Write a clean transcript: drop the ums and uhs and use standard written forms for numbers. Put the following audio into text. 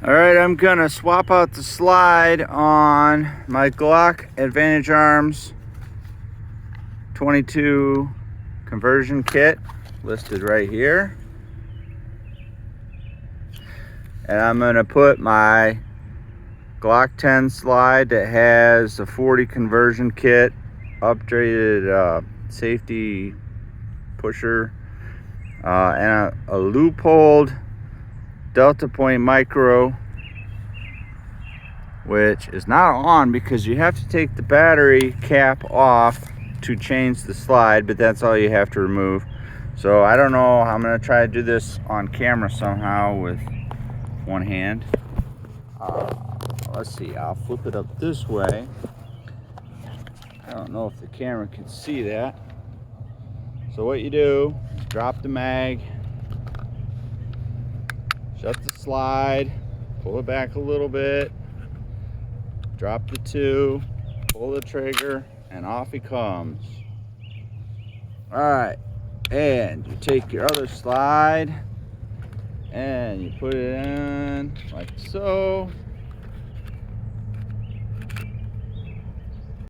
All right, I'm gonna swap out the slide on my Glock Advantage Arms 22 conversion kit, listed right here. And I'm gonna put my Glock 10 slide that has the 40 conversion kit, upgraded safety pusher, and a loopholed Delta Point Micro, which is not on because you have to take the battery cap off to change the slide, but that's all you have to remove. So I don't know, I'm gonna try to do this on camera somehow with one hand. Let's see, I'll flip it up this way. I don't know if the camera can see that. So what you do is drop the mag, shut the slide, pull it back a little bit, drop the two, pull the trigger, and off he comes. All right, and you take your other slide and you put it in like so.